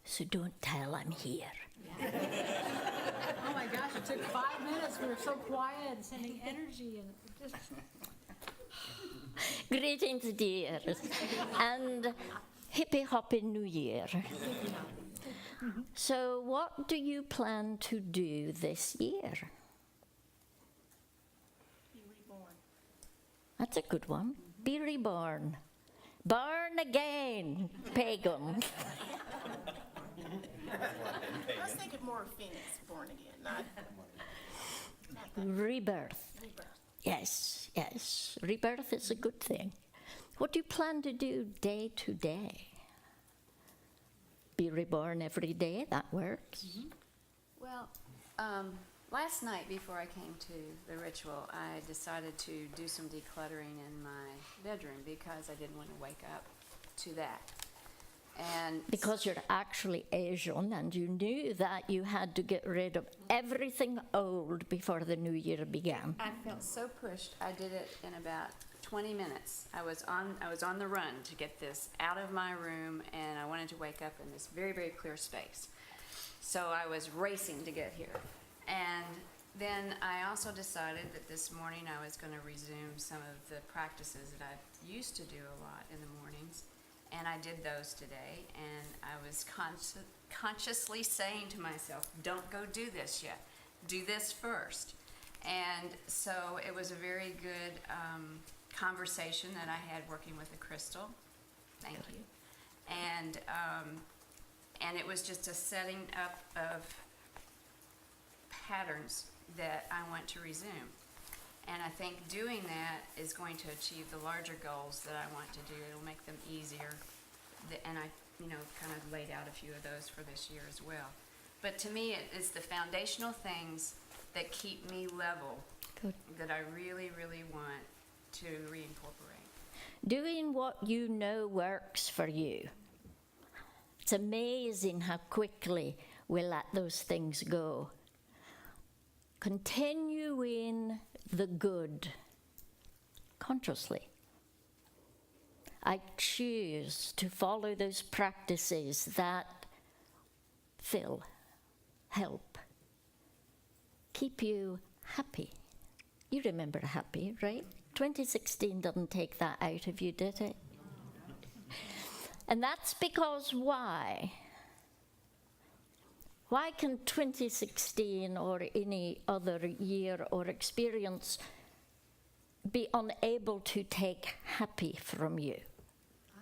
so don't tell I'm here. Oh my gosh, it took 5 minutes. We were so quiet and sending energy and just. Greetings, dears, and hippy hoppy New Year. So, what do you plan to do this year? Be reborn. That's a good one. Be reborn. Born again, pagan. I was thinking more of Phoenix, born again, not Rebirth. rebirth. Yes, yes. Rebirth is a good thing. What do you plan to do day to day? Be reborn every day, that works. Well, last night before I came to the ritual, I decided to do some decluttering in my bedroom because I didn't want to wake up to that. And Because you're actually Asian and you knew that you had to get rid of everything old before the new year began. I felt so pushed. I did it in about 20 minutes. I was on the run to get this out of my room, and I wanted to wake up in this very, very clear space. So I was racing to get here. And then I also decided that this morning I was going to resume some of the practices that I used to do a lot in the mornings. And I did those today, and I was consciously saying to myself, don't go do this yet. Do this first. And so it was a very good conversation that I had working with the crystal. Thank you. And it was just a setting up of patterns that I want to resume. And I think doing that is going to achieve the larger goals that I want to do. It'll make them easier. And I, kind of laid out a few of those for this year as well. But to me, it is the foundational things that keep me level Good. that I really, really want to reincorporate. Doing what you know works for you. It's amazing how quickly we let those things go. Continuing the good consciously. I choose to follow those practices that fill, help, keep you happy. You remember happy, right? 2016 didn't take that out of you, did it? And that's because why? Why can 2016 or any other year or experience be unable to take happy from you?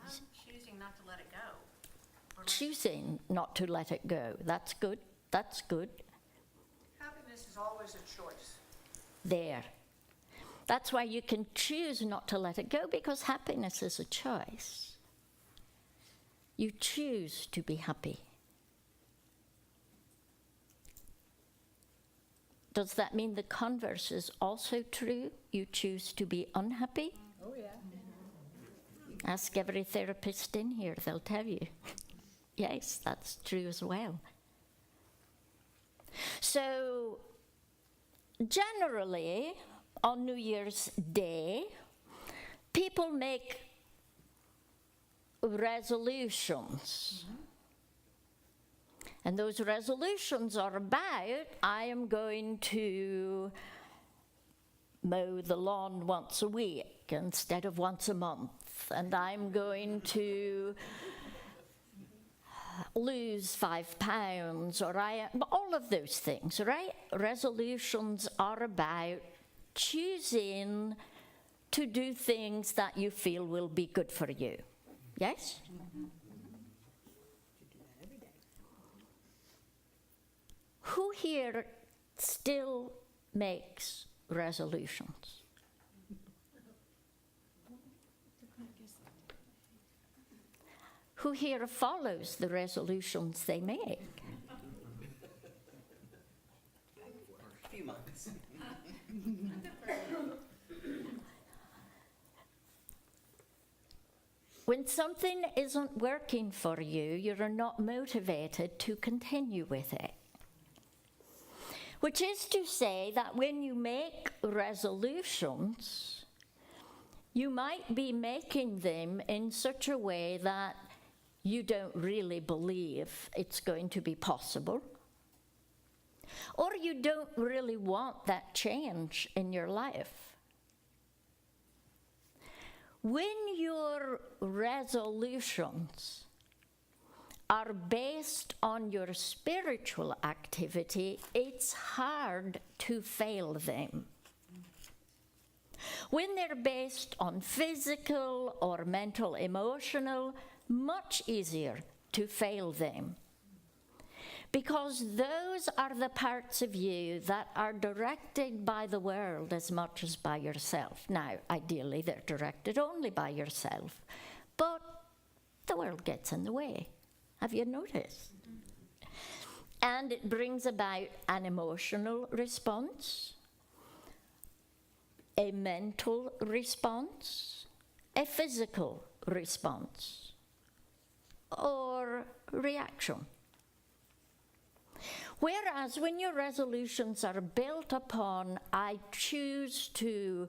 I'm choosing not to let it go. Choosing not to let it go. That's good. That's good. Happiness is always a choice. There. That's why you can choose not to let it go, because happiness is a choice. You choose to be happy. Does that mean the converse is also true? You choose to be unhappy? Oh, yeah. Ask every therapist in here, they'll tell you. Yes, that's true as well. So, generally, on New Year's Day, people make resolutions. And those resolutions are about, I am going to mow the lawn once a week instead of once a month. And I'm going to lose 5 pounds, or all of those things, right? Resolutions are about choosing to do things that you feel will be good for you. Yes? Who here still makes resolutions? Who here follows the resolutions they make? A few months. When something isn't working for you, you're not motivated to continue with it. Which is to say that when you make resolutions, you might be making them in such a way that you don't really believe it's going to be possible, or you don't really want that change in your life. When your resolutions are based on your spiritual activity, it's hard to fail them. When they're based on physical or mental, emotional, much easier to fail them. Because those are the parts of you that are directed by the world as much as by yourself. Now, ideally, they're directed only by yourself, but the world gets in the way. Have you noticed? And it brings about an emotional response, a mental response, a physical response, or reaction. Whereas when your resolutions are built upon, I choose to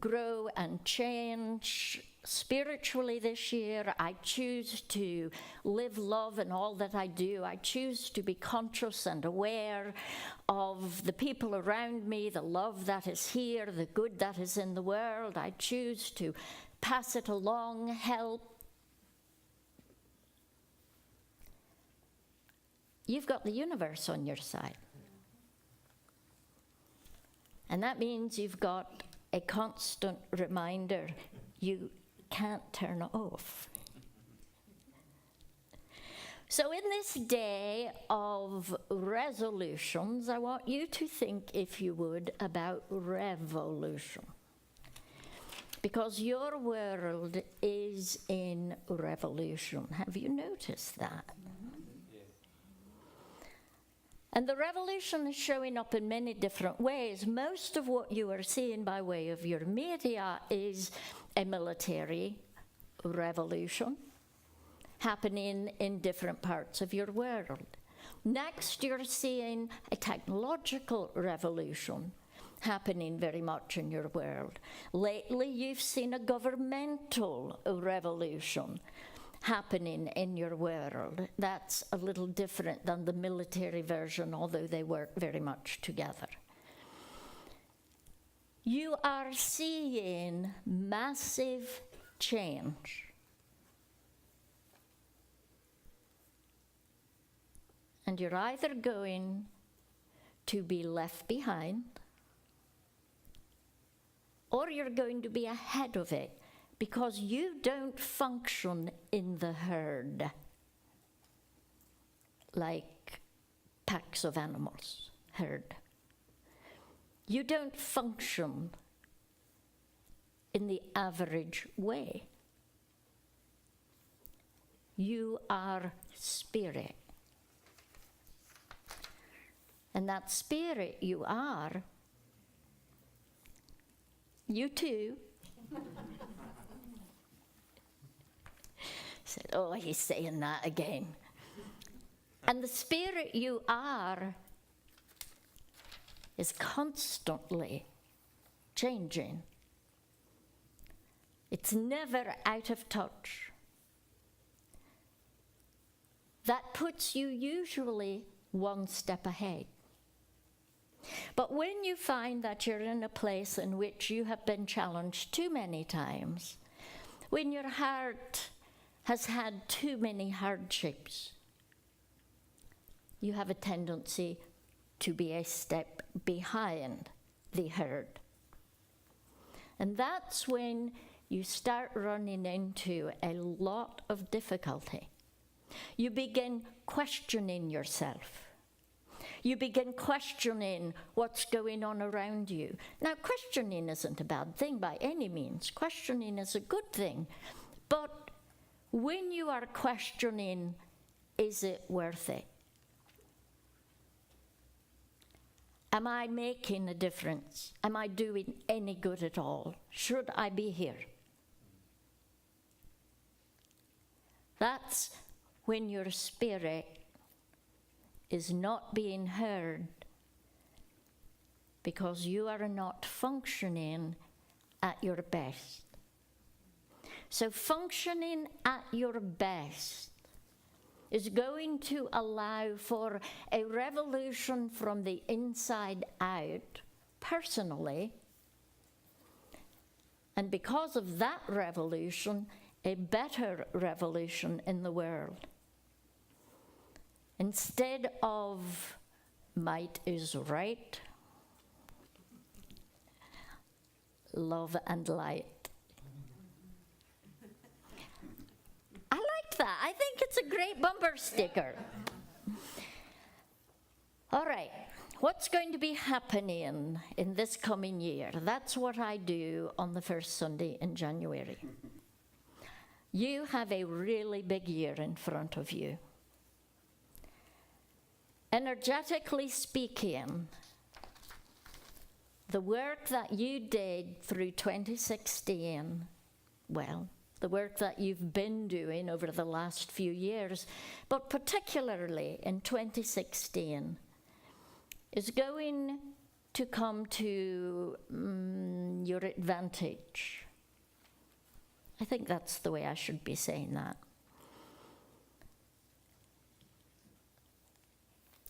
grow and change spiritually this year, I choose to live love in all that I do, I choose to be conscious and aware of the people around me, the love that is here, the good that is in the world, I choose to pass it along, help. You've got the universe on your side. And that means you've got a constant reminder you can't turn off. So in this day of resolutions, I want you to think, if you would, about revolution. Because your world is in revolution. Have you noticed that? And the revolution is showing up in many different ways. Most of what you are seeing by way of your media is a military revolution happening in different parts of your world. Next, you're seeing a technological revolution happening very much in your world. Lately, you've seen a governmental revolution happening in your world. That's a little different than the military version, although they work very much together. You are seeing massive change. And you're either going to be left behind, or you're going to be ahead of it, because you don't function in the herd like packs of animals, herd. You don't function in the average way. You are spirit. And that spirit you are, you too, said, oh, he's saying that again. And the spirit you are is constantly changing. It's never out of touch. That puts you usually one step ahead. But when you find that you're in a place in which you have been challenged too many times, when your heart has had too many hardships, you have a tendency to be a step behind the herd. And that's when you start running into a lot of difficulty. You begin questioning yourself. You begin questioning what's going on around you. Now, questioning isn't a bad thing by any means. Questioning is a good thing. But when you are questioning, is it worth it? Am I making a difference? Am I doing any good at all? Should I be here? That's when your spirit is not being heard because you are not functioning at your best. So functioning at your best is going to allow for a revolution from the inside out, personally, and because of that revolution, a better revolution in the world. Instead of might is right, love and light. I like that. I think it's a great bumper sticker. All right. What's going to be happening in this coming year? That's what I do on the first Sunday in January. You have a really big year in front of you. Energetically speaking, the work that you did through 2016, well, the work that you've been doing over the last few years, but particularly in 2016, is going to come to your advantage. I think that's the way I should be saying that.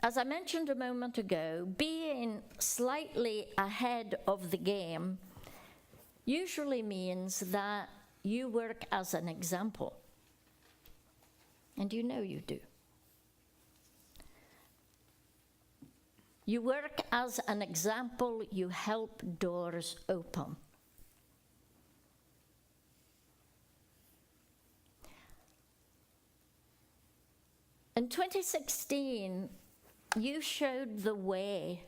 As I mentioned a moment ago, being slightly ahead of the game usually means that you work as an example. And you know you do. You work as an example, you help doors open. In 2016, you showed the way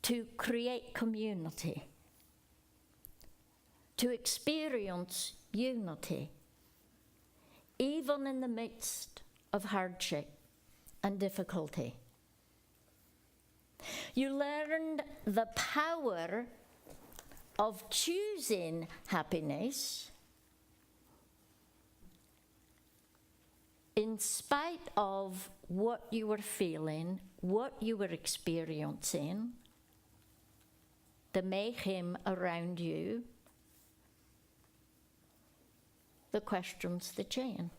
to create community, to experience unity, even in the midst of hardship and difficulty. You learned the power of choosing happiness in spite of what you were feeling, what you were experiencing, the mayhem around you, the questions, the change.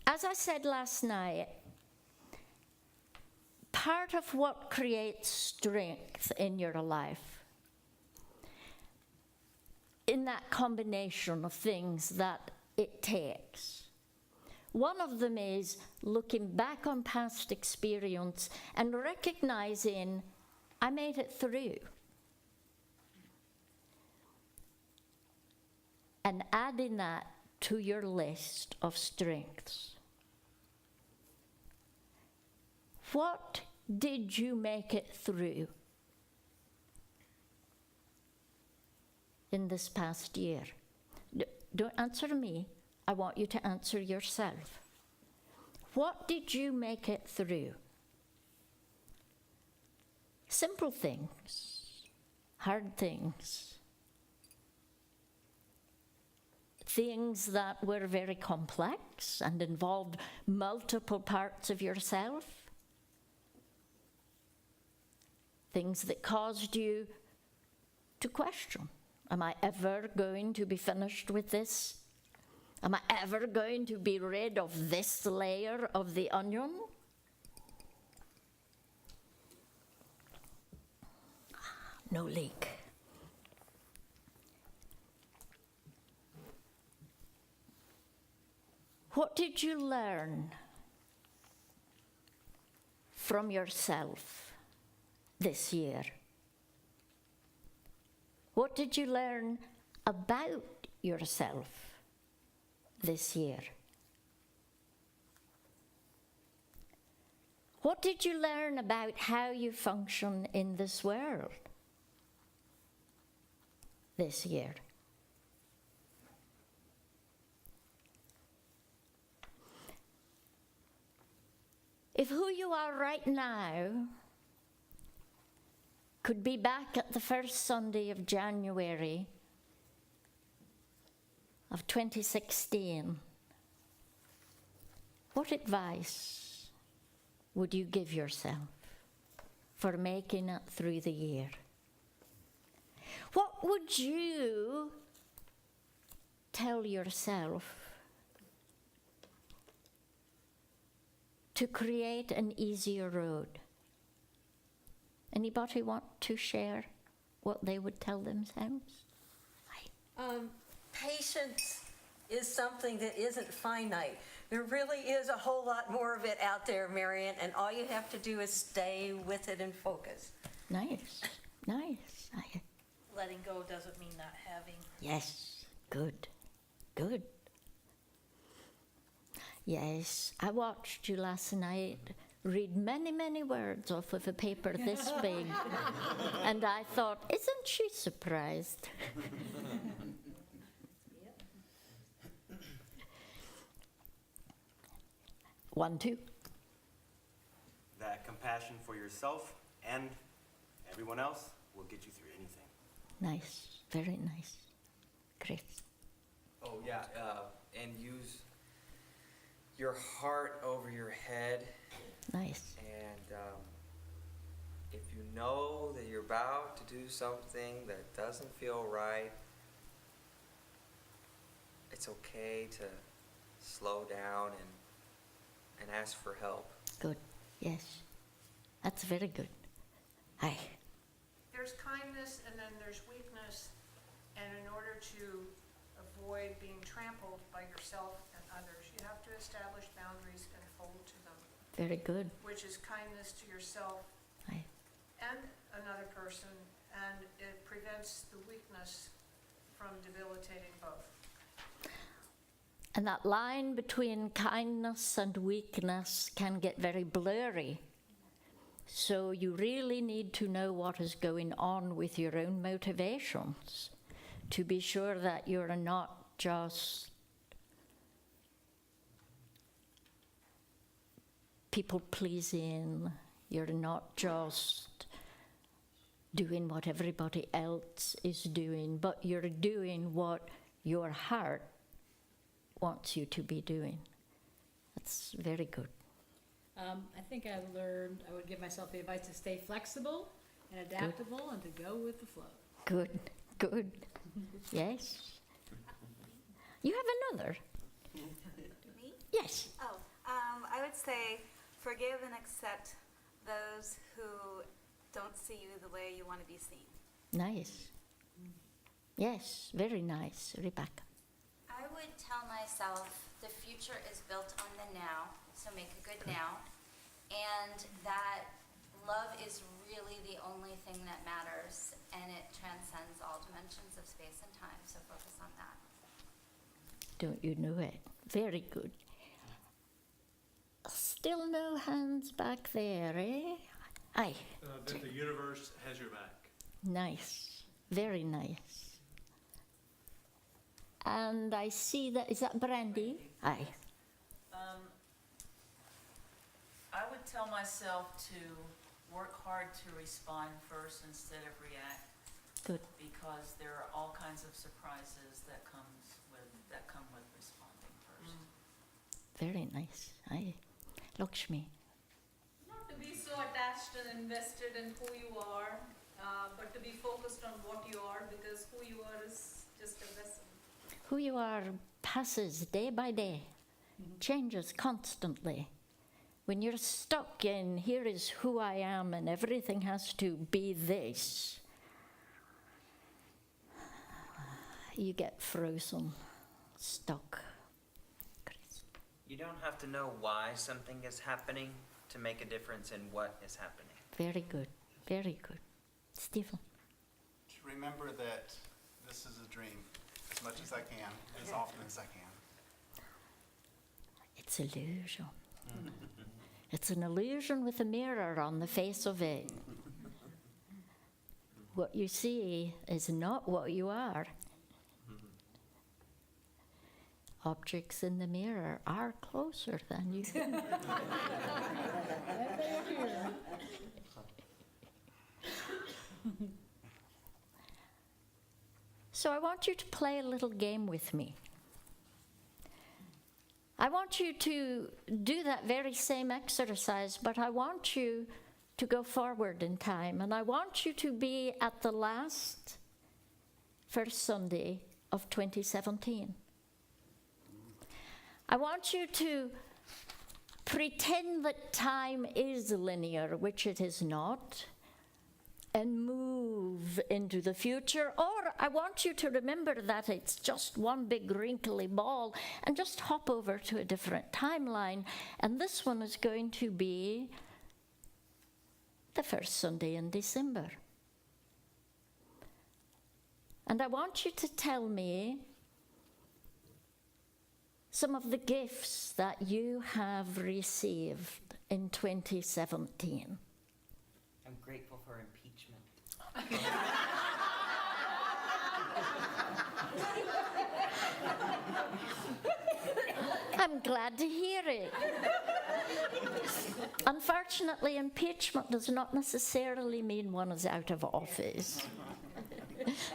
As I said last night, part of what creates strength in your life, in that combination of things that it takes, one of them is looking back on past experience and recognizing I made it through. And adding that to your list of strengths. What did you make it through in this past year? Don't answer me. I want you to answer yourself. What did you make it through? Simple things, hard things, things that were very complex and involved multiple parts of yourself, things that caused you to question, am I ever going to be finished with this? Am I ever going to be rid of this layer of the onion? No leak. What did you learn from yourself this year? What did you learn about yourself this year? What did you learn about how you function in this world this year? If who you are right now could be back at the first Sunday of January of 2016, what advice would you give yourself for making it through the year? What would you tell yourself to create an easier road? Anybody want to share what they would tell themselves? Patience is something that isn't finite. There really is a whole lot more of it out there, Marion, and all you have to do is stay with it and focus. Nice, nice. Letting go doesn't mean not having. Yes, good, good. Yes, I watched you last night read many, many words off of a paper this big, and I thought, isn't she surprised? One, two. That compassion for yourself and everyone else will get you through anything. Nice, very nice. Chris. Oh, yeah, and use your heart over your head. Nice. And if you know that you're about to do something that doesn't feel right, it's okay to slow down and ask for help. Good. Yes. That's very good. Hi. There's kindness and then there's weakness, and in order to avoid being trampled by yourself and others, you have to establish boundaries and hold to them, Very good. which is kindness to yourself Hi. and another person, and it prevents the weakness from debilitating both. And that line between kindness and weakness can get very blurry. So you really need to know what is going on with your own motivations to be sure that you're not just people pleasing, you're not just doing what everybody else is doing, but you're doing what your heart wants you to be doing. That's very good. I think I learned, I would give myself the advice to stay flexible and adaptable and to go with the flow. Good, good. Yes. You have another? Me? Yes. Oh, I would say forgive and accept those who don't see you the way you want to be seen. Nice. Yes, very nice, Rebecca. I would tell myself the future is built on the now, so make a good now, and that love is really the only thing that matters, and it transcends all dimensions of space and time, so focus on that. Don't you know it? Very good. Still no hands back there, eh? Aye. That the universe has your back. Nice. Very nice. And I see that, is that Brandy? Aye. I would tell myself to work hard to respond first instead of react, Good. because there are all kinds of surprises that come with responding first. Very nice. Aye. Lakshmi. Not to be so attached and invested in who you are, but to be focused on what you are, because who you are is just a vessel. Who you are passes day by day, changes constantly. When you're stuck in, here is who I am and everything has to be this, you get frozen, stuck. Chris. You don't have to know why something is happening to make a difference in what is happening. Very good, very good. Stephen. To remember that this is a dream as much as I can, as often as I can. It's illusion. It's an illusion with a mirror on the face of it. What you see is not what you are. Objects in the mirror are closer than you think. So I want you to play a little game with me. I want you to do that very same exercise, but I want you to go forward in time, and I want you to be at the first Sunday of 2017. I want you to pretend that time is linear, which it is not, and move into the future. Or I want you to remember that it's just one big wrinkly ball and just hop over to a different timeline. And this one is going to be the first Sunday in December. And I want you to tell me some of the gifts that you have received in 2017. I'm grateful for impeachment. I'm glad to hear it. Unfortunately, impeachment does not necessarily mean one is out of office,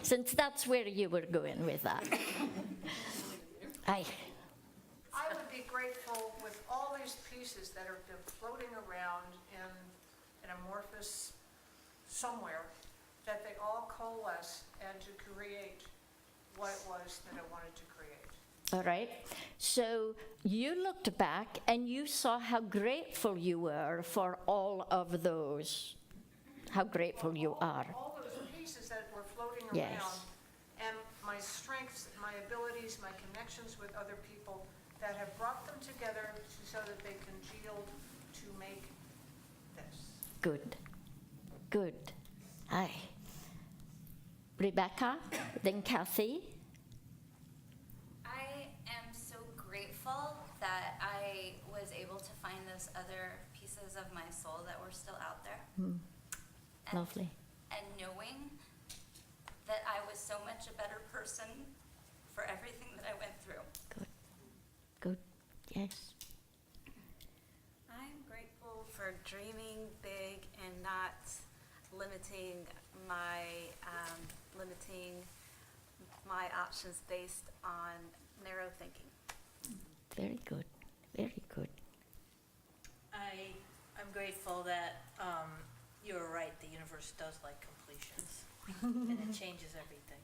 since that's where you were going with that. I would be grateful with all these pieces that are floating around in an amorphous somewhere, that they all coalesce and to create what it was that I wanted to create. All right. So you looked back and you saw how grateful you were for all of those. How grateful you are. All those pieces that were floating Yes. around, and my strengths, my abilities, my connections with other people that have brought them together so that they congealed to make this. Good. Good. Aye. Rebecca, then Kathy. I am so grateful that I was able to find those other pieces of my soul that were still out there. And- Lovely. And knowing that I was so much a better person for everything that I went through. Good. Yes. I'm grateful for dreaming big and not limiting my options based on narrow thinking. Very good. Very good. I'm grateful that you were right, the universe does like completions, and it changes everything.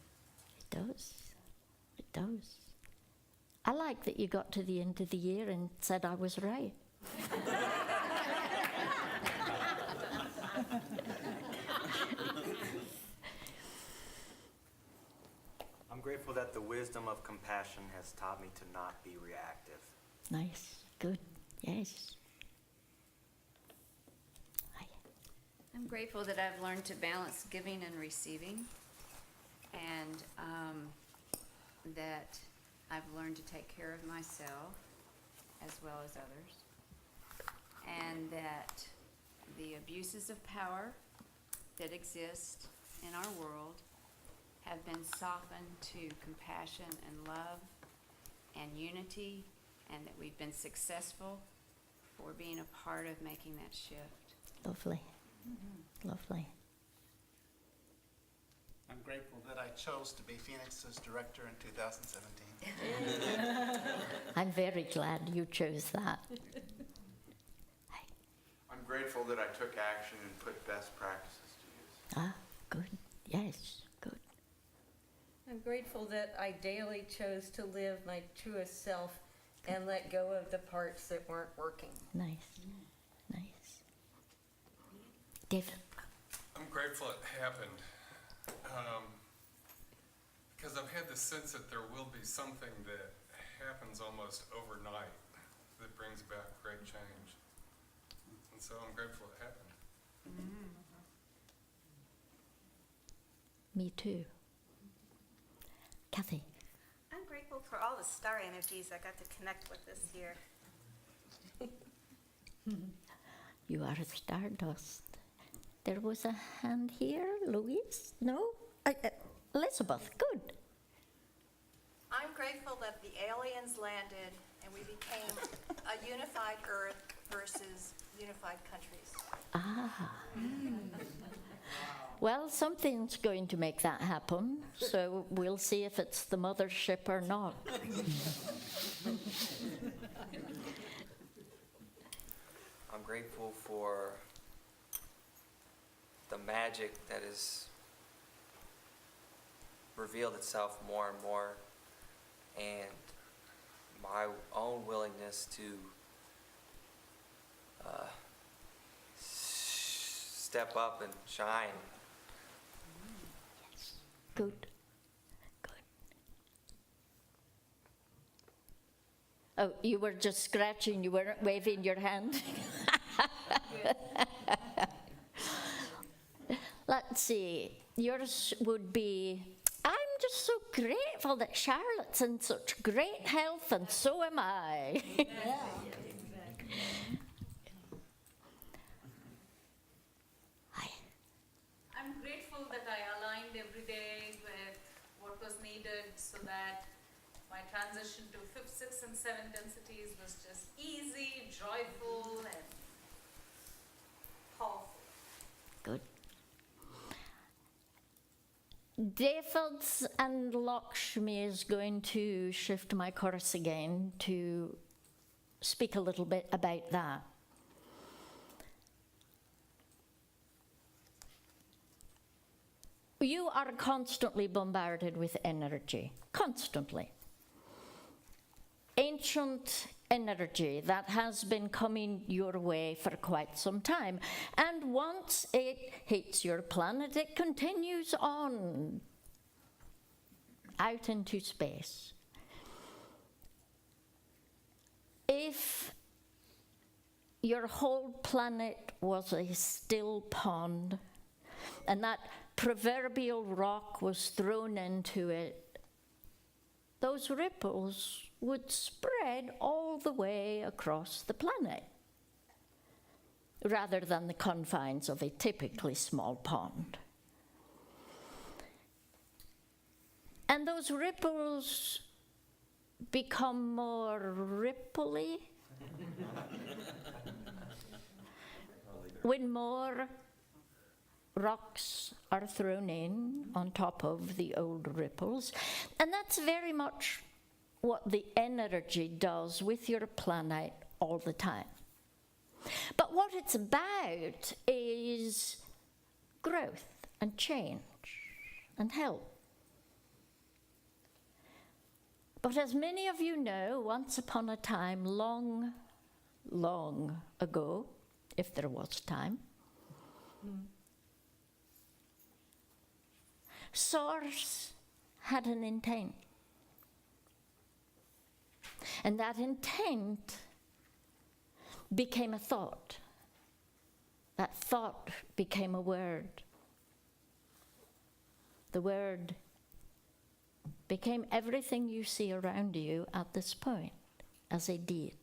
It does. It does. I like that you got to the end of the year and said I was right. I'm grateful that the wisdom of compassion has taught me to not be reactive. Nice. Good. Yes. I'm grateful that I've learned to balance giving and receiving, and that I've learned to take care of myself as well as others, and that the abuses of power that exist in our world have been softened to compassion and love and unity, and that we've been successful for being a part of making that shift. Lovely. Lovely. I'm grateful that I chose to be Phoenix's director in 2017. I'm very glad you chose that. I'm grateful that I took action and put best practices to use. Good. Yes. Good. I'm grateful that I daily chose to live my truest self and let go of the parts that weren't working. Nice. Nice. David. I'm grateful it happened, because I've had the sense that there will be something that happens almost overnight that brings about great change. And so I'm grateful it happened. Me too. Kathy. I'm grateful for all the star energies I got to connect with this year. You are a stardust. There was a hand here. Louise? No? Elizabeth. Good. I'm grateful that the aliens landed and we became a unified Earth versus unified countries. Well, something's going to make that happen, so we'll see if it's the mothership or not. I'm grateful for the magic that has revealed itself more and more, and my own willingness to step up and shine. Good. Oh, you were just scratching, you weren't waving your hand? Let's see, yours would be, I'm just so grateful that Charlotte's in such great health, and so am I. I'm grateful that I aligned every day with what was needed so that my transition to 5th, 6th, and 7th densities was just easy, joyful, and powerful. Good. David's and Lakshmi is going to shift my course again to speak a little bit about that. You are constantly bombarded with energy, constantly. Ancient energy that has been coming your way for quite some time. And once it hits your planet, it continues on out into space. If your whole planet was a still pond, and that proverbial rock was thrown into it, those ripples would spread all the way across the planet, rather than the confines of a typically small pond. And those ripples become more ripply when more rocks are thrown in on top of the old ripples. And that's very much what the energy does with your planet all the time. But what it's about is growth and change and help. But as many of you know, once upon a time, long, long ago, if there was time, Source had an intent. And that intent became a thought. That thought became a word. The word became everything you see around you at this point, as a deed.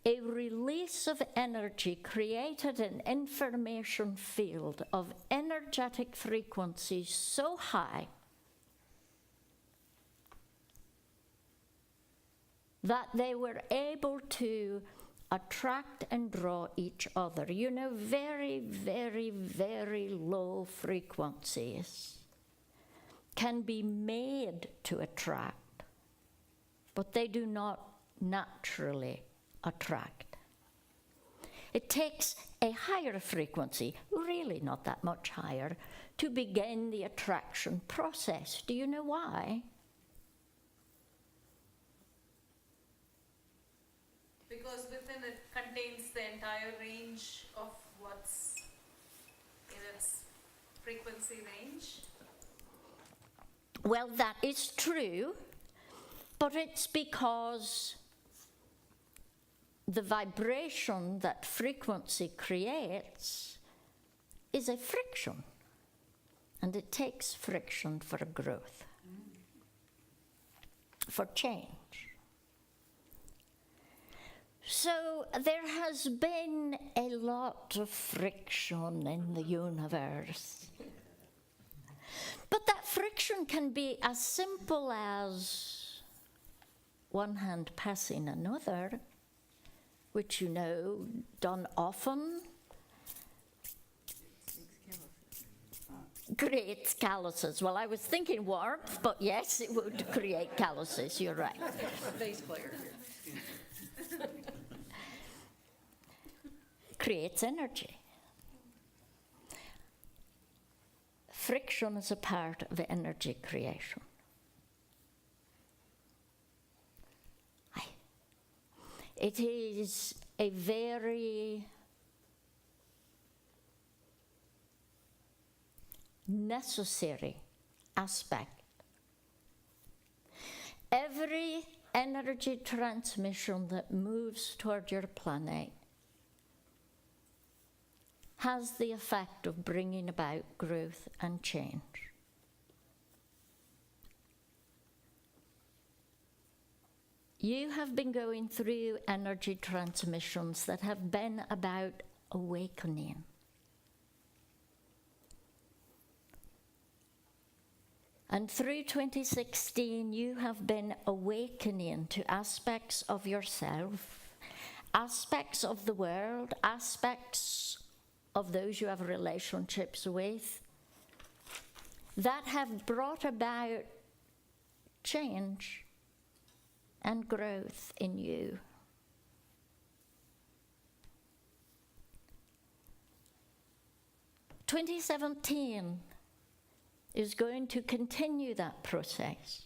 A release of energy created an information field of energetic frequencies so high that they were able to attract and draw each other. You know, very, very, very low frequencies can be made to attract, but they do not naturally attract. It takes a higher frequency, really not that much higher, to begin the attraction process. Do you know why? Because within it contains the entire range of what's in its frequency range. Well, that is true, but it's because the vibration that frequency creates is a friction, and it takes friction for growth, for change. So there has been a lot of friction in the universe. But that friction can be as simple as one hand passing another, which you know, done often, creates calluses. Well, I was thinking warmth, but yes, it would create calluses, you're right. Bass player here. Creates energy. Friction is a part of the energy creation. It is a very necessary aspect. Every energy transmission that moves toward your planet has the effect of bringing about growth and change. You have been going through energy transmissions that have been about awakening. And through 2016, you have been awakening to aspects of yourself, aspects of the world, aspects of those you have relationships with, that have brought about change and growth in you. In 2017 is going to continue that process.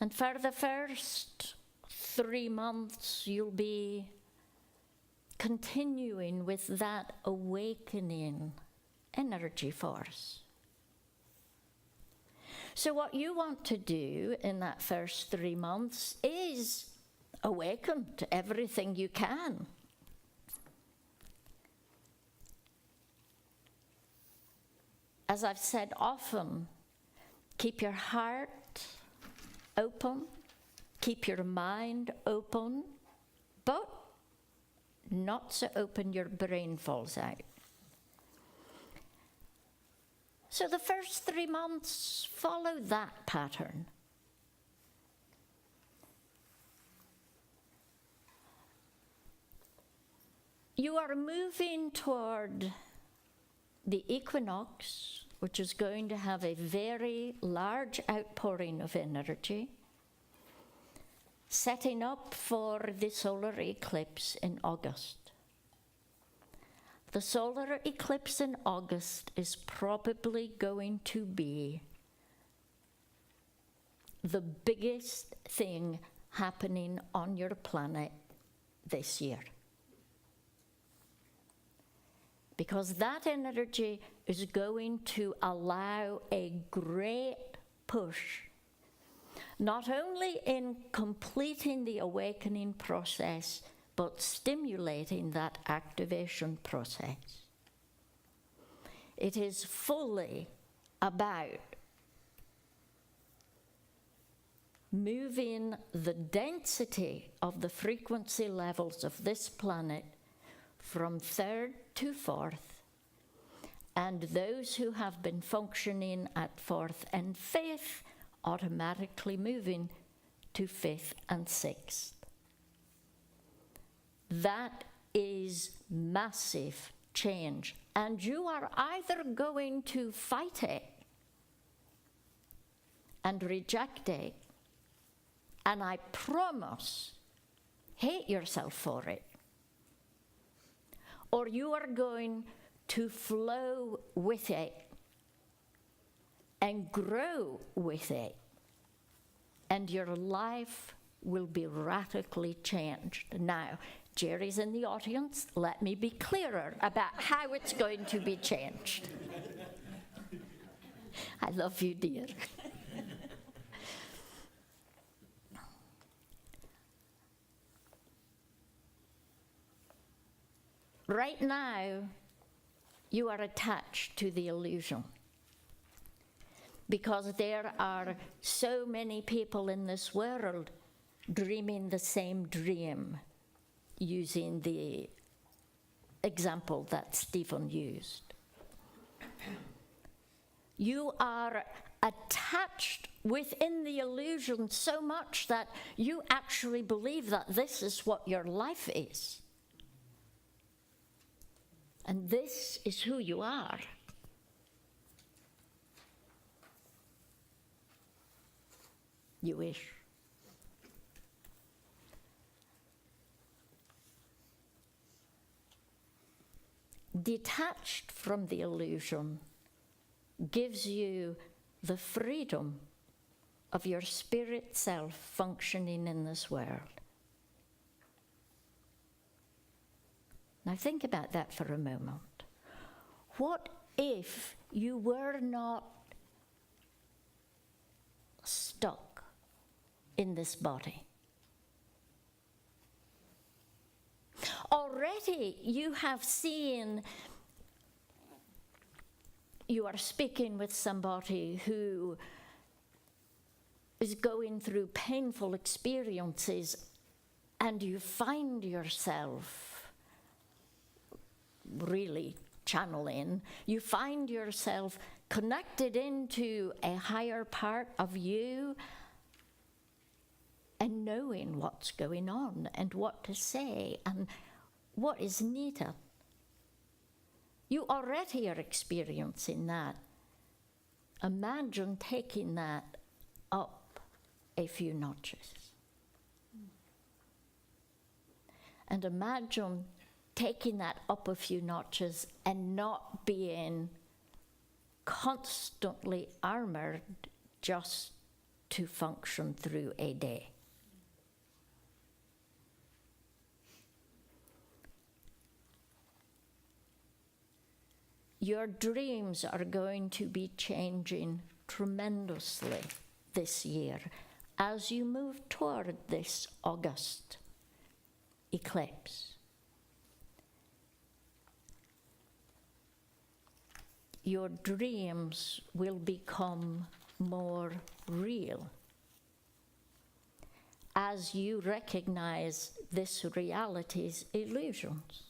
And for the first 3 months, you'll be continuing with that awakening energy force. So what you want to do in that first 3 months is awaken to everything you can. As I've said often, keep your heart open, keep your mind open, but not so open your brain falls out. So the first 3 months, follow that pattern. You are moving toward the equinox, which is going to have a very large outpouring of energy, setting up for the solar eclipse in August. The solar eclipse in August is probably going to be the biggest thing happening on your planet this year. Because that energy is going to allow a great push, not only in completing the awakening process, but stimulating that activation process. It is fully about moving the density of the frequency levels of this planet from third to fourth, and those who have been functioning at fourth and fifth automatically moving to fifth and sixth. That is massive change, and you are either going to fight it and reject it, and I promise, hate yourself for it, or you are going to flow with it and grow with it, and your life will be radically changed. Now, Jerry's in the audience. Let me be clearer about how it's going to be changed. I love you, dear. Right now, you are attached to the illusion, because there are so many people in this world dreaming the same dream, using the example that Stephen used. You are attached within the illusion so much that you actually believe that this is what your life is. And this is who you are. You wish. Detached from the illusion gives you the freedom of your spirit self functioning in this world. Now think about that for a moment. What if you were not stuck in this body? Already you have seen, you are speaking with somebody who is going through painful experiences, and you find yourself really channeling, you find yourself connected into a higher part of you and knowing what's going on and what to say and what is needed. You already are experiencing that. Imagine taking that up a few notches. And imagine taking that up a few notches and not being constantly armored just to function through a day. Your dreams are going to be changing tremendously this year as you move toward this August eclipse. Your dreams will become more real as you recognize this reality's illusions.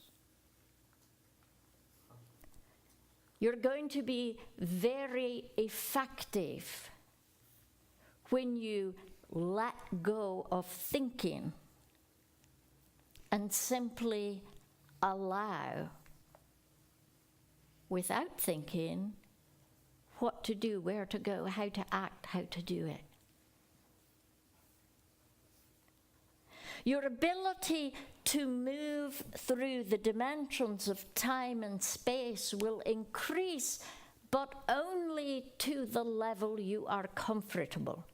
You're going to be very effective when you let go of thinking and simply allow, without thinking, what to do, where to go, how to act, how to do it. Your ability to move through the dimensions of time and space will increase, but only to the level you are comfortable.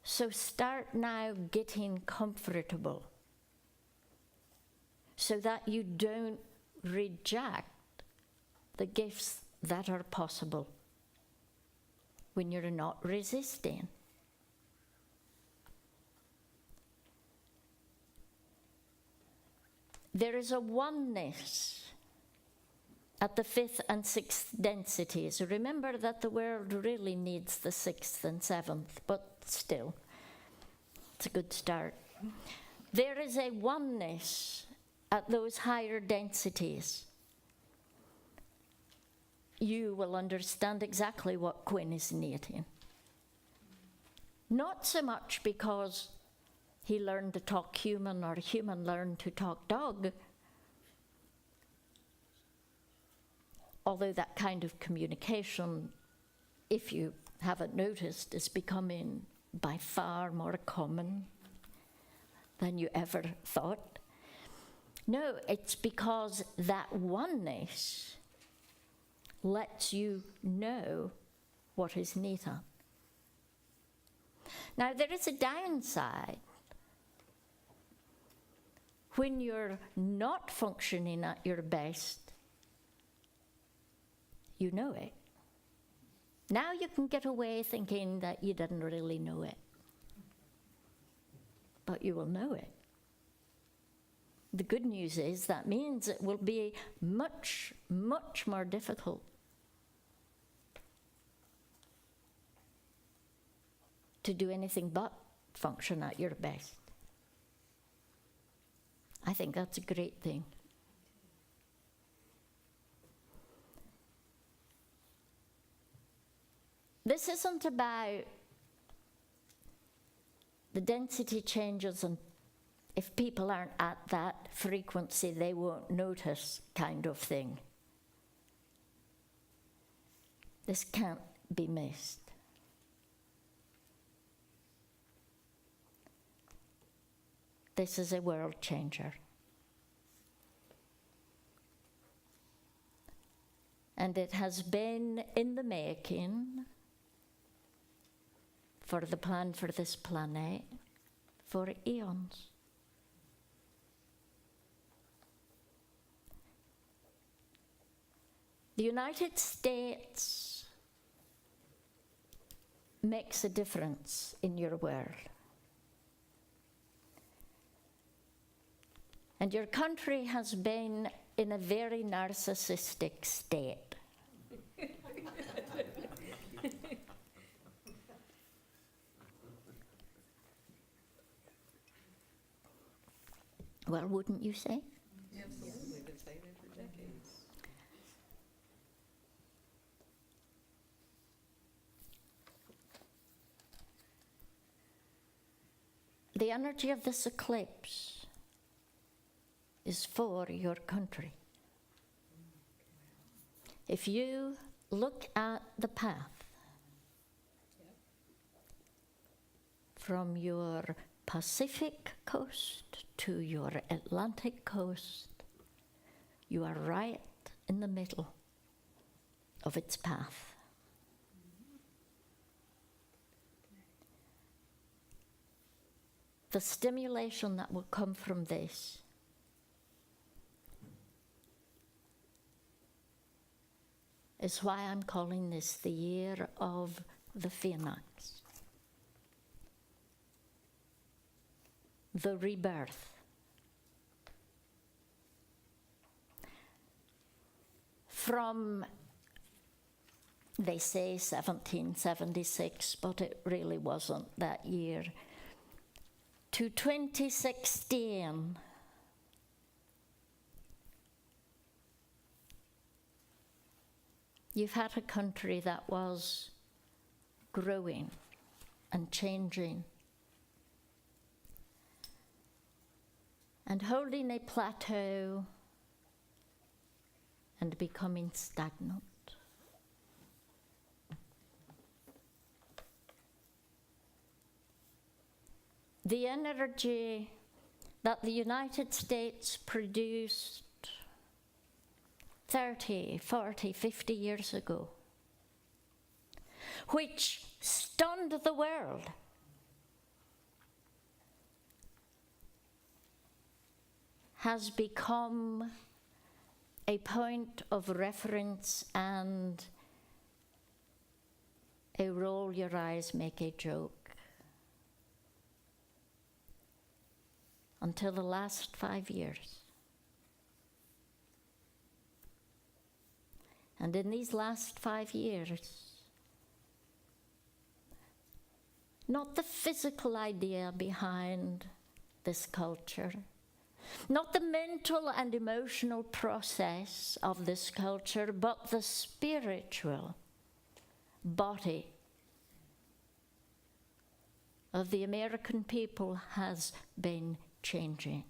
So start now getting comfortable so that you don't reject the gifts that are possible when you're not resisting. There is a oneness at the 5th and 6th densities. Remember that the world really needs the 6th and 7th, but still, it's a good start. There is a oneness at those higher densities. You will understand exactly what Quinn is needing. Not so much because he learned to talk human or human learned to talk dog, although that kind of communication, if you haven't noticed, is becoming by far more common than you ever thought. No, it's because that oneness lets you know what is needed. Now, there is a downside. When you're not functioning at your best, you know it. Now you can get away thinking that you didn't really know it. But you will know it. The good news is that means it will be much, much more difficult to do anything but function at your best. I think that's a great thing. This isn't about the density changes and if people aren't at that frequency, they won't notice kind of thing. This can't be missed. This is a world changer. And it has been in the making for the plan for this planet for eons. The United States makes a difference in your world. And your country has been in a very narcissistic state. Well, wouldn't you say? Absolutely, we've been saying it for decades. The energy of this eclipse is for your country. If you look at the path from your Pacific coast to your Atlantic coast, you are right in the middle of its path. The stimulation that will come from this is why I'm calling this the year of the phoenix, the rebirth. From, they say 1776, but it really wasn't that year, to 2016, you've had a country that was growing and changing and holding a plateau and becoming stagnant. The energy that the United States produced 30, 40, 50 years ago, which stunned the world, has become a point of reference and a roll your eyes, make a joke. Until the last 5 years. And in these last 5 years, not the physical idea behind this culture, not the mental and emotional process of this culture, but the spiritual body of the American people has been changing.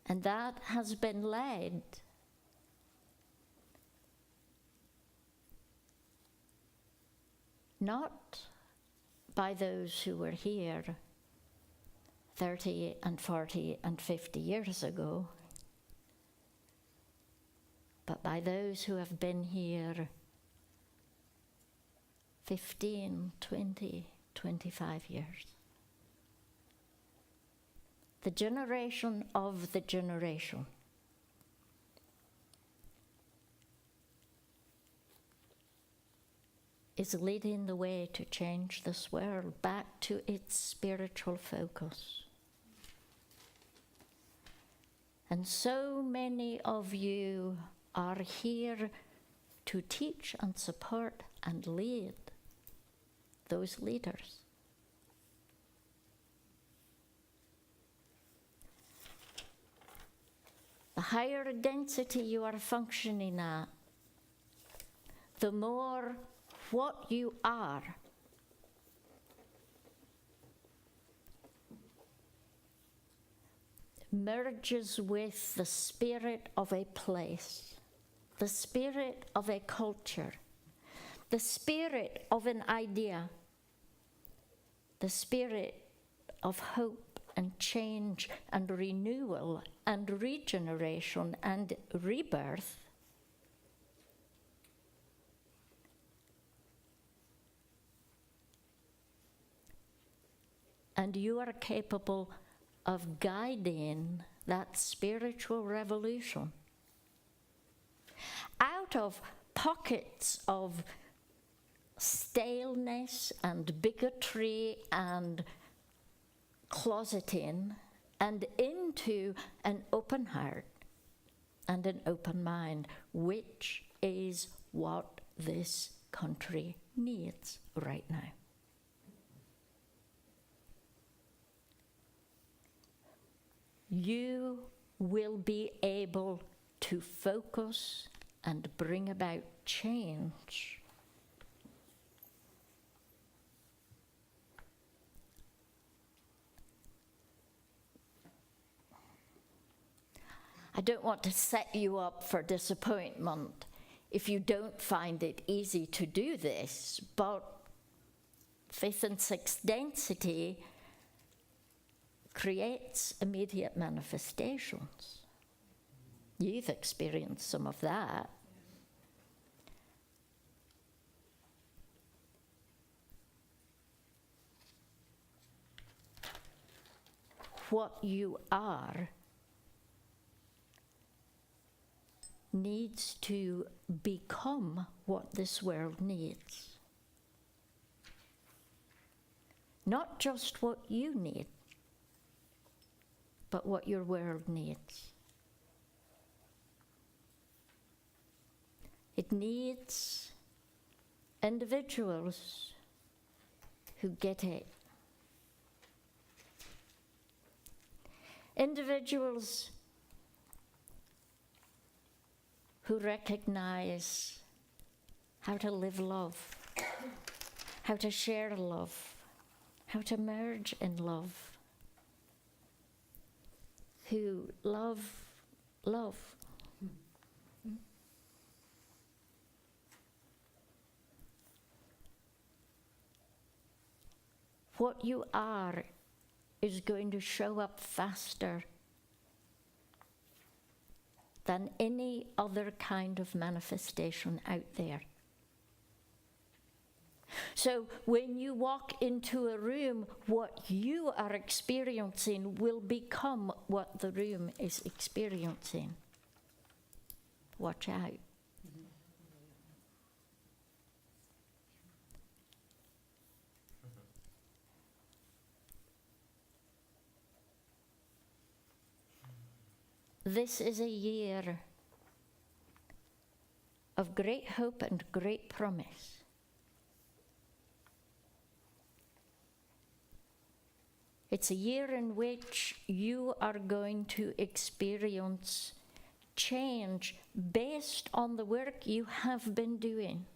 And that has been led not by those who were here 30 and 40 and 50 years ago, but by those who have been here 15, 20, 25 years. The generation of the generation. Is leading the way to change this world back to its spiritual focus. And so many of you are here to teach and support and lead those leaders. The higher density you are functioning at, the more what you are merges with the spirit of a place, the spirit of a culture, the spirit of an idea, the spirit of hope and change and renewal and regeneration and rebirth, and you are capable of guiding that spiritual revolution out of pockets of staleness and bigotry and closeting, and into an open heart and an open mind, which is what this country needs right now. You will be able to focus and bring about change I don't want to set you up for disappointment if you don't find it easy to do this, but faith in sixth density creates immediate manifestations. You've experienced some of that. What you are needs to become what this world needs. Not just what you need, but what your world needs. It needs individuals who get it. Individuals who recognize how to live love, how to share love, how to merge in love, who love love. What you are is going to show up faster than any other kind of manifestation out there. So when you walk into a room, what you are experiencing will become what the room is experiencing. Watch out. This is a year of great hope and great promise. It's a year in which you are going to experience change based on the work you have been doing.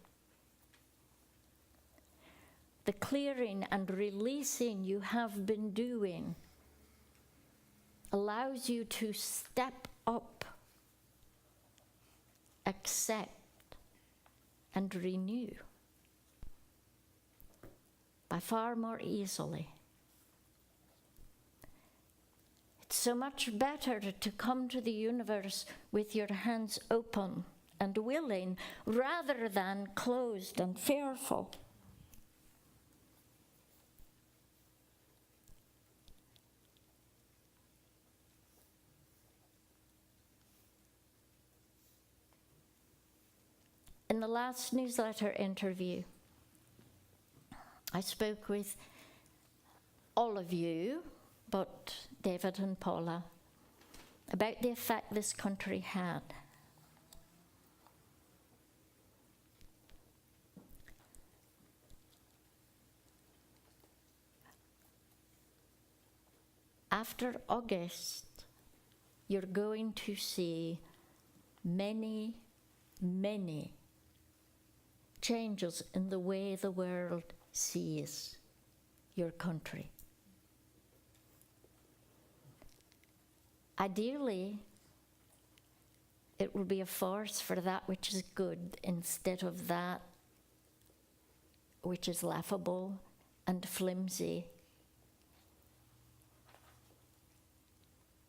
The clearing and releasing you have been doing allows you to step up, accept, and renew by far more easily. It's so much better to come to the universe with your hands open and willing rather than closed and fearful. In the last newsletter interview, I spoke with all of you, but David and Paula, about the effect this country had. After August, you're going to see many, many changes in the way the world sees your country. Ideally, it will be a force for that which is good instead of that which is laughable and flimsy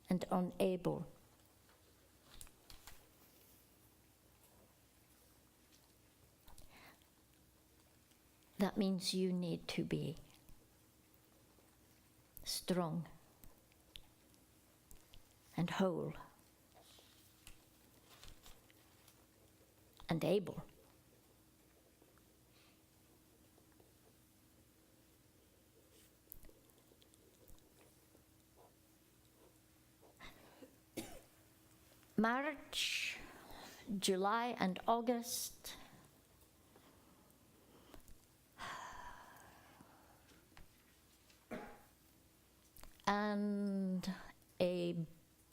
and unable. That means you need to be strong and whole and able. March, July, and August. And a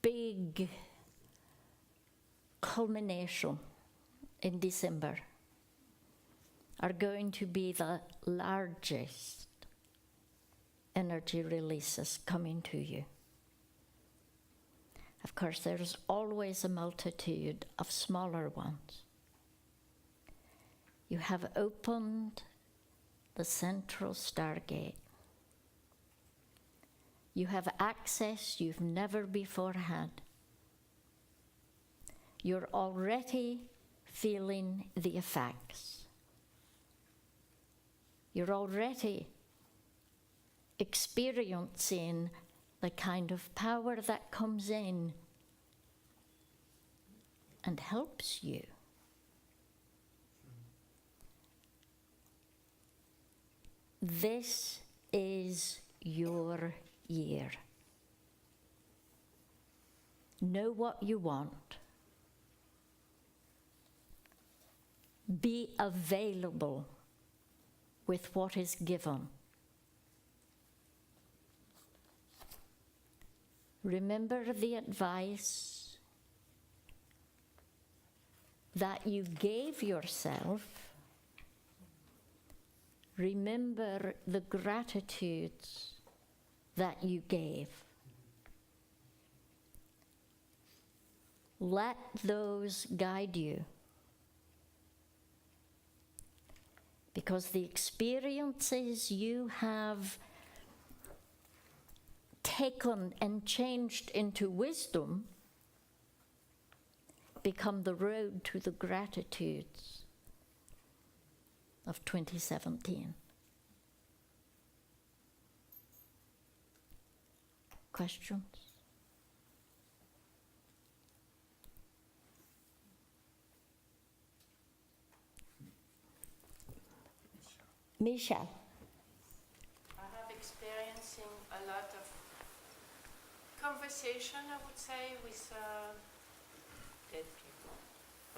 big culmination in December are going to be the largest energy releases coming to you. Of course, there's always a multitude of smaller ones. You have opened the central stargate. You have access you've never before had. You're already feeling the effects. You're already experiencing the kind of power that comes in and helps you. This is your year. Know what you want. Be available with what is given. Remember the advice that you gave yourself. Remember the gratitudes that you gave. Let those guide you. Because the experiences you have taken and changed into wisdom become the road to the gratitudes of 2017. Questions? Michelle. I have experiencing a lot of conversation, I would say, with dead people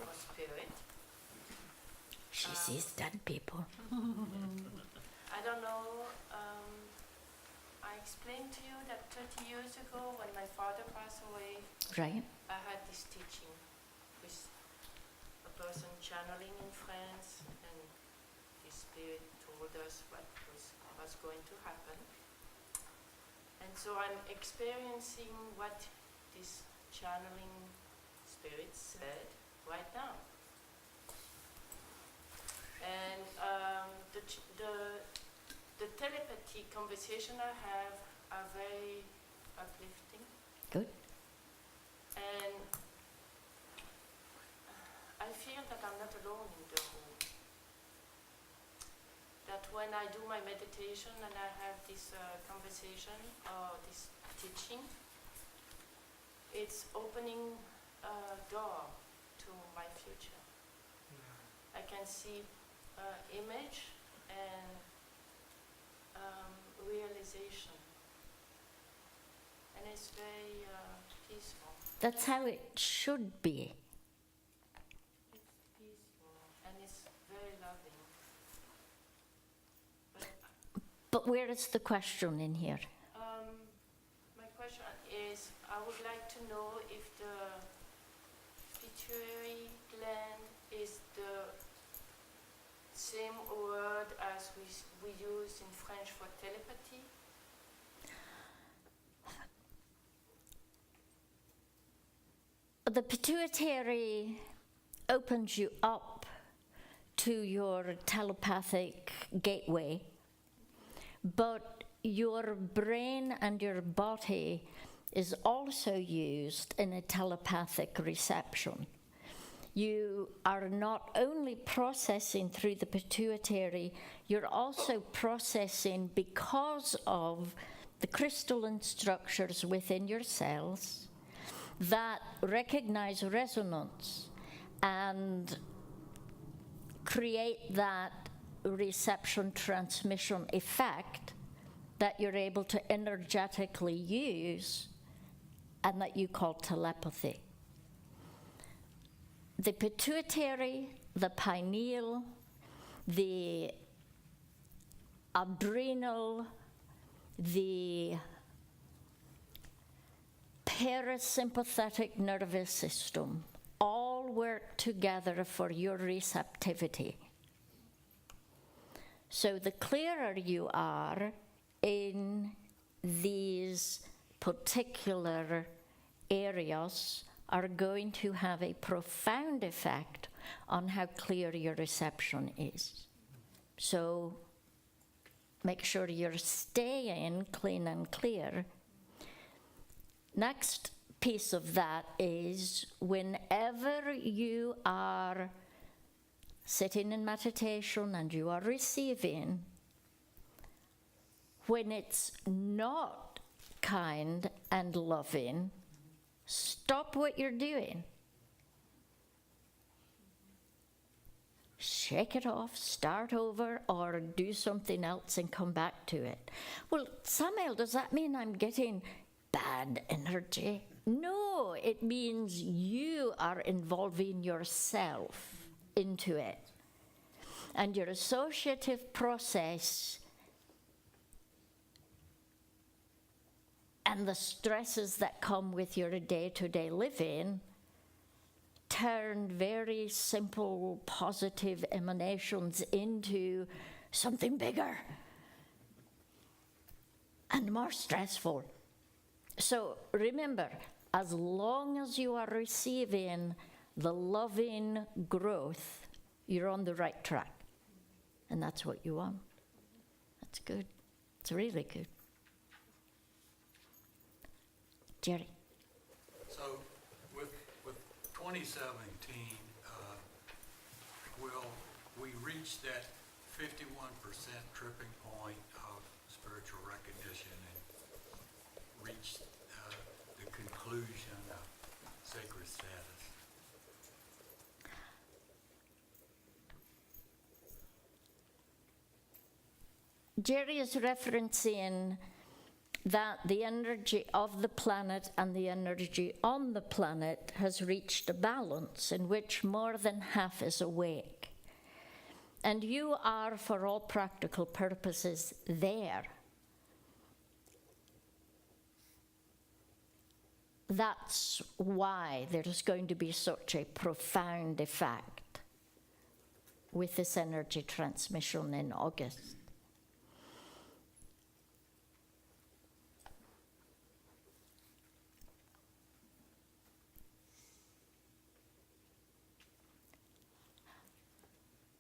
or spirit. She sees dead people. I don't know. I explained to you that 30 years ago, when my father passed away, Right. I had this teaching with a person channeling in France, and his spirit told us what was going to happen. And so I'm experiencing what this channeling spirit said right now. And the telepathy conversation I have are very uplifting. Good. And I feel that I'm not alone in the room. That when I do my meditation and I have this conversation or this teaching, it's opening a door to my future. I can see image and realization. And it's very peaceful. That's how it should be. It's peaceful and it's very loving. But where is the question in here? My question is, I would like to know if the pituitary gland is the same word as we use in French for telepathy. The pituitary opens you up to your telepathic gateway, but your brain and your body is also used in a telepathic reception. You are not only processing through the pituitary, you're also processing because of the crystalline structures within your cells that recognize resonance and create that reception transmission effect that you're able to energetically use and that you call telepathy. The pituitary, the pineal, the adrenal, the parasympathetic nervous system all work together for your receptivity. So the clearer you are in these particular areas are going to have a profound effect on how clear your reception is. So make sure you're staying clean and clear. Next piece of that is whenever you are sitting in meditation and you are receiving, when it's not kind and loving, stop what you're doing. Shake it off, start over, or do something else and come back to it. Well, Samuel, does that mean I'm getting bad energy? No, it means you are involving yourself into it. And your associative process and the stresses that come with your day-to-day living turn very simple, positive emanations into something bigger and more stressful. So remember, as long as you are receiving the loving growth, you're on the right track. And that's what you want. That's good. It's really good. Jerry. So with 2017, will we reach that 51% tripping point of spiritual recognition and reach the conclusion of sacred status? Jerry is referencing that the energy of the planet and the energy on the planet has reached a balance in which more than half is awake. And you are, for all practical purposes, there. That's why there's going to be such a profound effect with this energy transmission in August.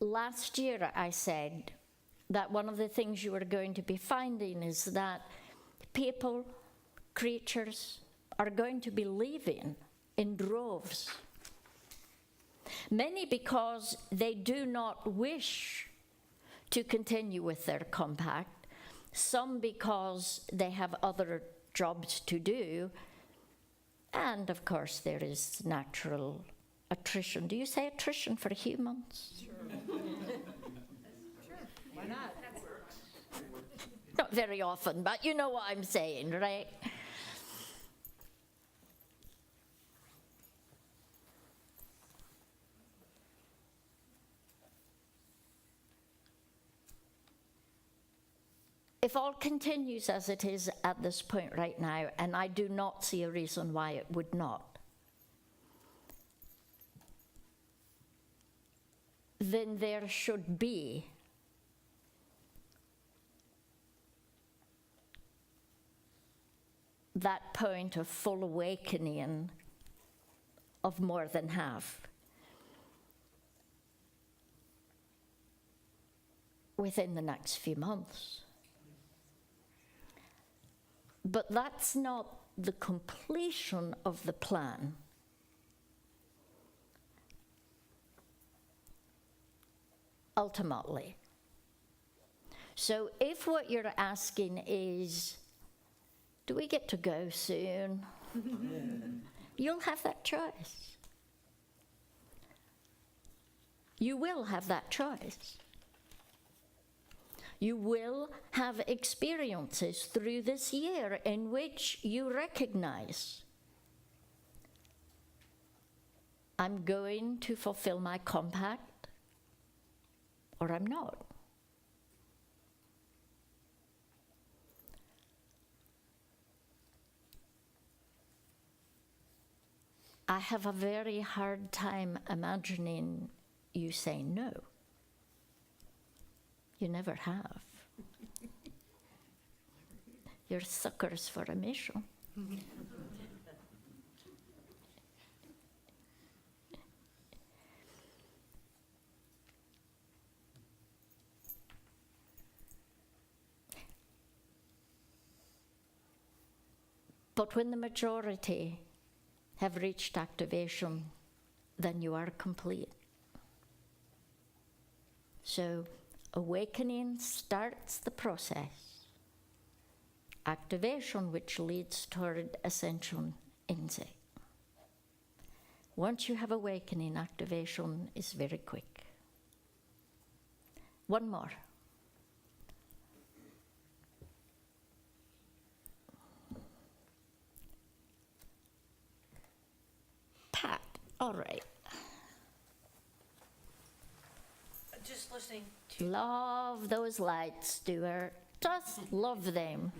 Last year I said that one of the things you were going to be finding is that people, creatures, are going to be leaving in droves. Many because they do not wish to continue with their compact, some because they have other jobs to do, and of course there is natural attrition. Do you say attrition for humans? Sure. Why not? Not very often, but you know what I'm saying, right? If all continues as it is at this point right now, and I do not see a reason why it would not, then there should be that point of full awakening of more than half within the next few months. But that's not the completion of the plan. Ultimately. So if what you're asking is, do we get to go soon? You'll have that choice. You will have that choice. You will have experiences through this year in which you recognize, I'm going to fulfill my compact, or I'm not. I have a very hard time imagining you saying no. You never have. You're suckers for a mission. But when the majority have reached activation, then you are complete. So awakening starts the process. Activation, which leads toward ascension, insight. Once you have awakening, activation is very quick. One more. Pat, all right. Just listening to... Love those lights, Stuart. Just love them.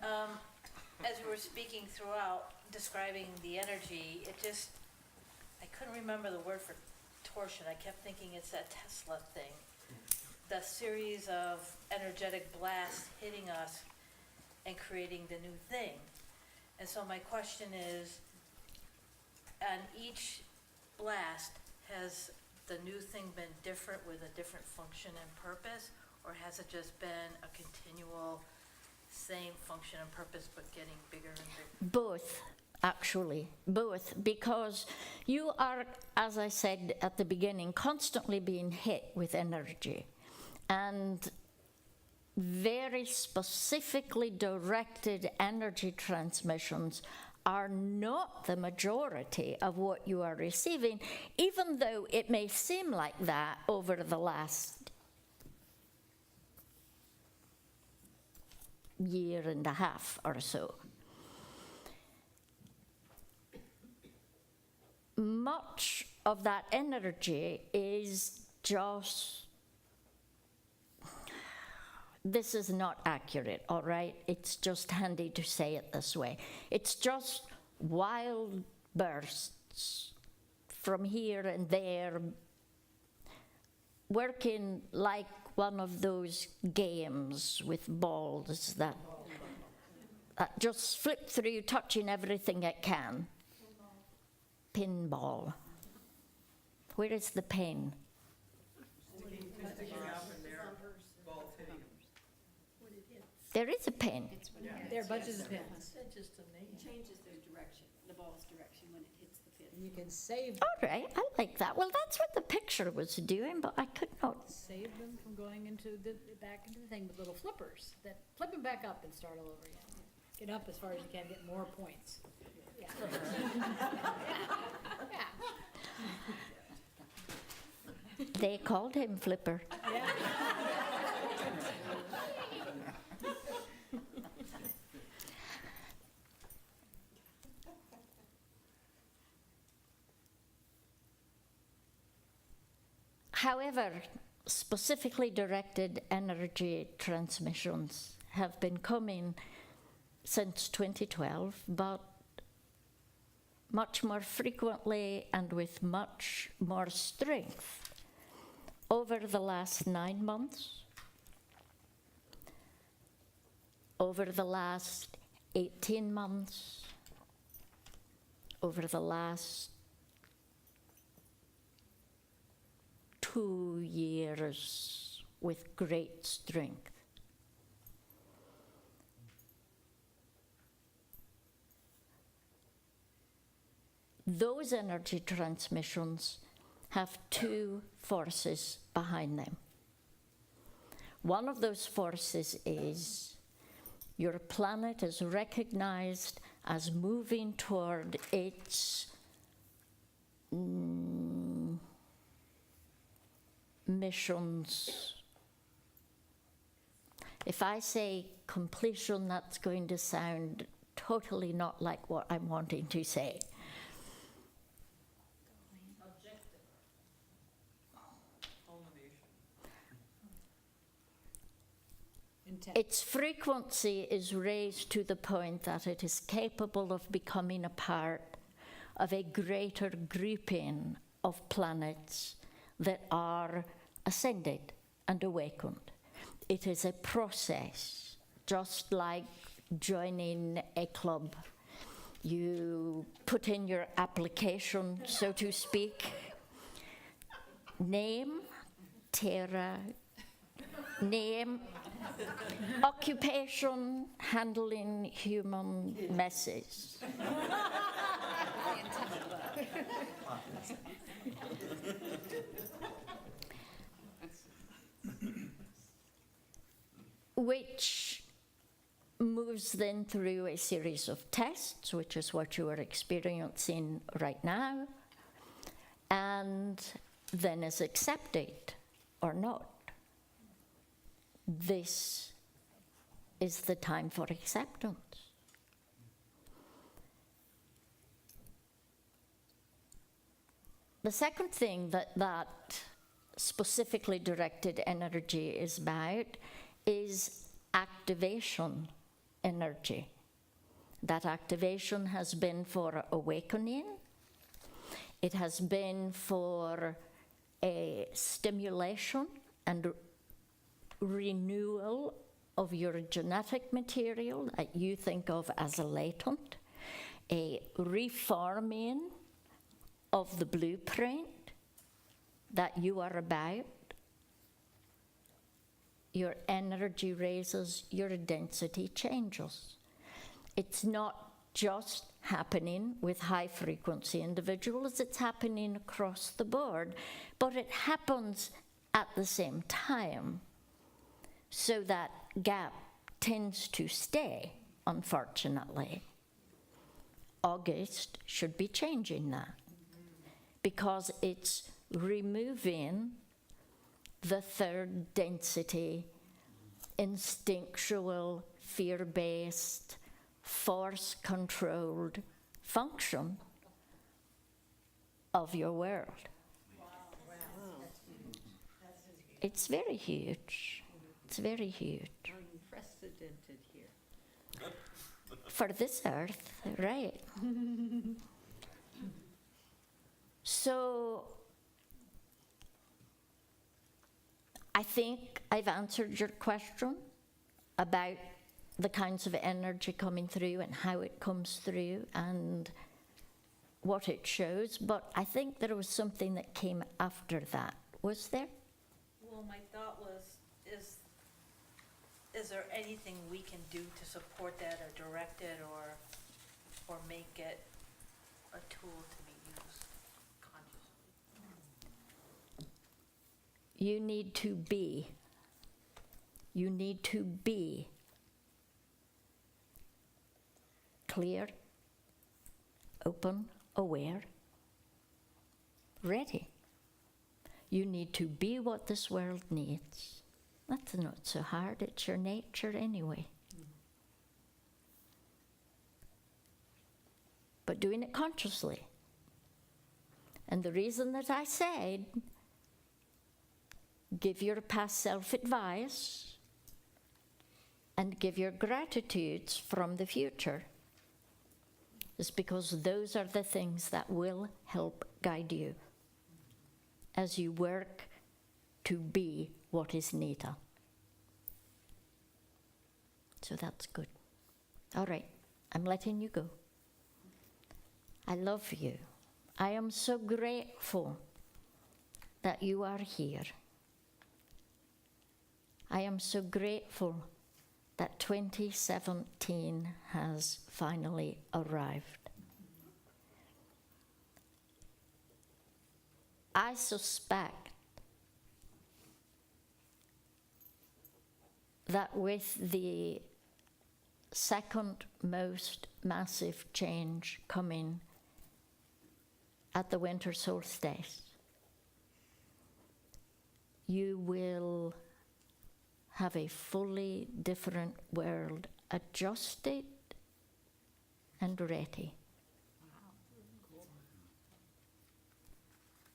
As we were speaking throughout, describing the energy, I couldn't remember the word for torsion. I kept thinking it's that Tesla thing. The series of energetic blasts hitting us and creating the new thing. And so my question is, on each blast, has the new thing been different with a different function and purpose, or has it just been a continual same function and purpose but getting bigger and bigger? Both, actually, both, because you are, as I said at the beginning, constantly being hit with energy, and very specifically directed energy transmissions are not the majority of what you are receiving, even though it may seem like that over the last year and a half or so. Much of that energy is just, this is not accurate, all right? It's just handy to say it this way. It's just wild bursts from here and there, working like one of those games with balls that just flip through, touching everything it can. Pinball. Where is the pin? There is a pin. There are bunches of pins. It changes their direction, the ball's direction when it hits the pin. You can save All right, I like that. Well, that's what the picture was doing, but I could not. save them from going back into the thing with little flippers that flip them back up and start all over again. Get up as far as you can, get more points. Yeah. Yeah. They called him Flipper. Yeah. However, specifically directed energy transmissions have been coming since 2012, but much more frequently and with much more strength over the last 9 months, over the last 18 months, over the last 2 years with great strength. those energy transmissions have two forces behind them. One of those forces is your planet is recognized as moving toward its missions. If I say completion, that's going to sound totally not like what I'm wanting to say. Its frequency is raised to the point that it is capable of becoming a part of a greater grouping of planets that are ascended and awakened. It is a process, just like joining a club. You put in your application, so to speak, name, Tara, name, occupation, handling human messes. Which moves then through a series of tests, which is what you are experiencing right now, and then is accepted or not. This is the time for acceptance. The second thing that specifically directed energy is about is activation energy. That activation has been for awakening. It has been for a stimulation and renewal of your genetic material that you think of as a latent, a reforming of the blueprint that you are about. Your energy raises, your density changes. It's not just happening with high frequency individuals, it's happening across the board, but it happens at the same time. So that gap tends to stay, unfortunately. August should be changing that, because it's removing the third density, instinctual, fear-based, force-controlled function of your world. It's very huge. It's very huge. Unprecedented here. For this earth, right. So, I think I've answered your question about the kinds of energy coming through and how it comes through and what it shows, but I think there was something that came after that. Was there? Well, my thought was, is there anything we can do to support that or direct it or make it a tool to be used consciously? You need to be. You need to be clear, open, aware, ready. You need to be what this world needs. That's not so hard, it's your nature anyway. But doing it consciously. And the reason that I said, give your past self advice and give your gratitudes from the future, is because those are the things that will help guide you as you work to be what is needed. So that's good. All right, I'm letting you go. I love you. I am so grateful that you are here. I am so grateful that 2017 has finally arrived. I suspect that with the second most massive change coming at the winter solstice, you will have a fully different world, adjusted and ready.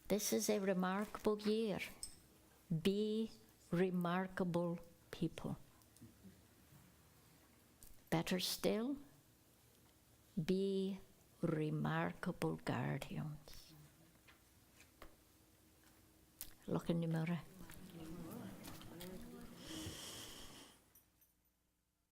This is a remarkable year. Be remarkable people. Better still, be remarkable guardians. Look in the mirror.